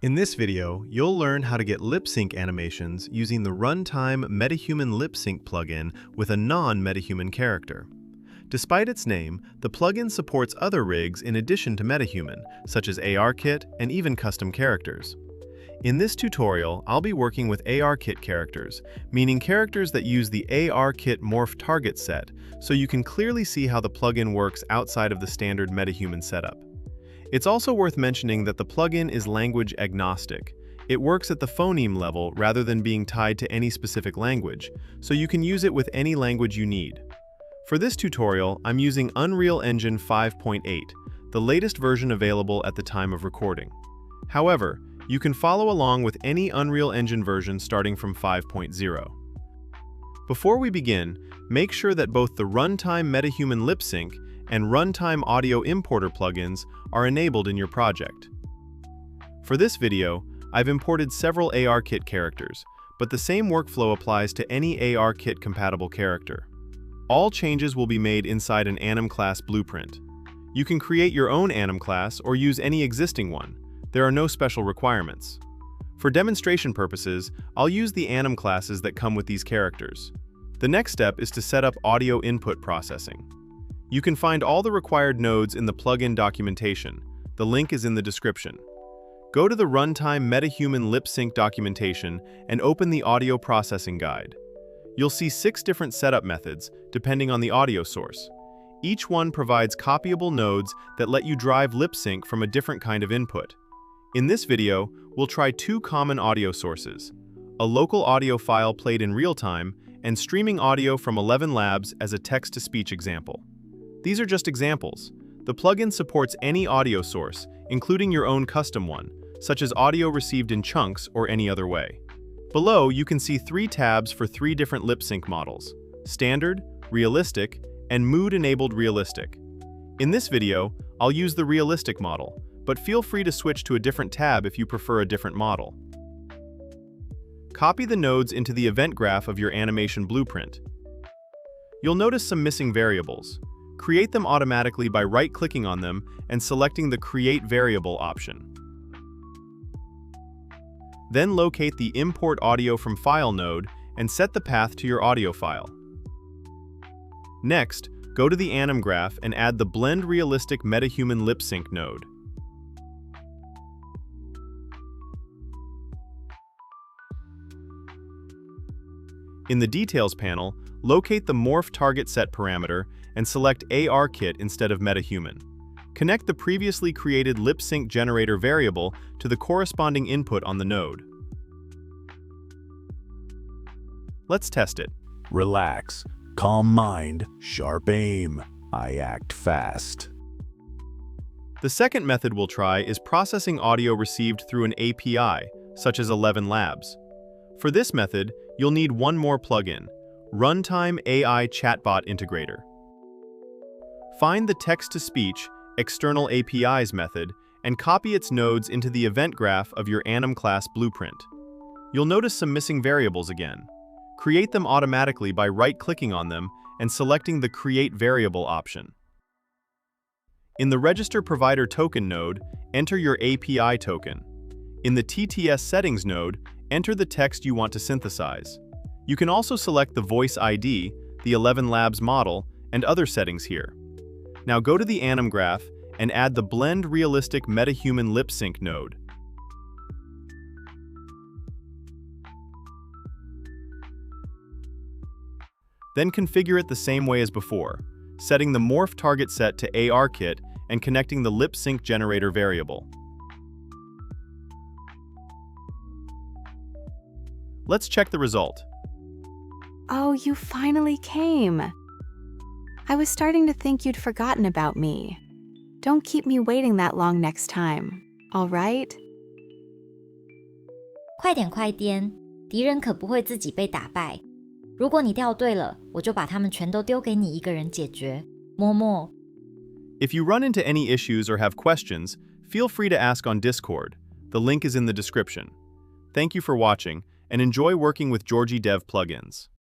In this video, you'll learn how to get lip sync animations using the Runtime MetaHuman Lip Sync plugin with a non-MetaHuman character. Despite its name, the plugin supports other rigs in addition to MetaHuman, such as ARKit and even custom characters. In this tutorial, I'll be working with ARKit characters, meaning characters that use the ARKit morph target set, so you can clearly see how the plugin works outside of the standard MetaHuman setup. It's also worth mentioning that the plugin is language agnostic. It works at the phoneme level rather than being tied to any specific language, so you can use it with any language you need. For this tutorial, I'm using Unreal Engine 5.8, the latest version available at the time of recording. However, you can follow along with any Unreal Engine version starting from 5.0. Before we begin, make sure that both the Runtime MetaHuman Lip Sync and Runtime Audio Importer plugins are enabled in your project. For this video, I've imported several ARKit characters, but the same workflow applies to any ARKit compatible character. All changes will be made inside an Anim class blueprint. You can create your own Anim class or use any existing one. There are no special requirements. For demonstration purposes, I'll use the Anim classes that come with these characters. The next step is to set up audio input processing. You can find all the required nodes in the plugin documentation. The link is in the description. Go to the Runtime MetaHuman Lip Sync documentation and open the audio processing guide. You'll see 6 different setup methods, depending on the audio source. Each one provides copyable nodes that let you drive lip sync from a different kind of input. In this video, we'll try 2 common audio sources: a local audio file played in real time and streaming audio from ElevenLabs as a text-to-speech example. These are just examples. The plugin supports any audio source, including your own custom one, such as audio received in chunks or any other way. Below, you can see 3 tabs for 3 different lip sync models: standard, realistic, and mood-enabled realistic. In this video, I'll use the realistic model, but feel free to switch to a different tab if you prefer a different model. Copy the nodes into the event graph of your animation blueprint. You'll notice some missing variables. Create them automatically by right-clicking on them and selecting the Create Variable option. Then locate the Import Audio from File node and set the path to your audio file. Next, go to the Anim graph and add the Blend Realistic MetaHuman Lip Sync node. In the Details panel, locate the Morph Target Set parameter and select ARKit instead of MetaHuman. Connect the previously created lip sync generator variable to the corresponding input on the node. Let's test it. Relax, calm mind, sharp aim. I act fast. The second method we'll try is processing audio received through an API, such as ElevenLabs. For this method, you'll need one more plugin, Runtime AI Chatbot Integrator. Find the text-to-speech, external APIs method and copy its nodes into the event graph of your Anim class blueprint. You'll notice some missing variables again. Create them automatically by right-clicking on them and selecting the Create Variable option. In the Register Provider Token node, enter your API token. In the TTS Settings node, enter the text you want to synthesize. You can also select the Voice ID, the ElevenLabs model, and other settings here. Now go to the Anim graph and add the Blend Realistic MetaHuman Lip Sync node. Then configure it the same way as before, setting the Morph Target Set to ARKit and connecting the Lip Sync Generator variable. Let's check the result. Oh, you finally came. I was starting to think you'd forgotten about me. Don't keep me waiting that long next time, all right? 快点快点，敌人可不会自己被打败。如果你掉队了，我就把他们全都丢给你一个人解决。么么。If you run into any issues or have questions, feel free to ask on Discord. The link is in the description. Thank you for watching, and enjoy working with Georgie Dev plugins.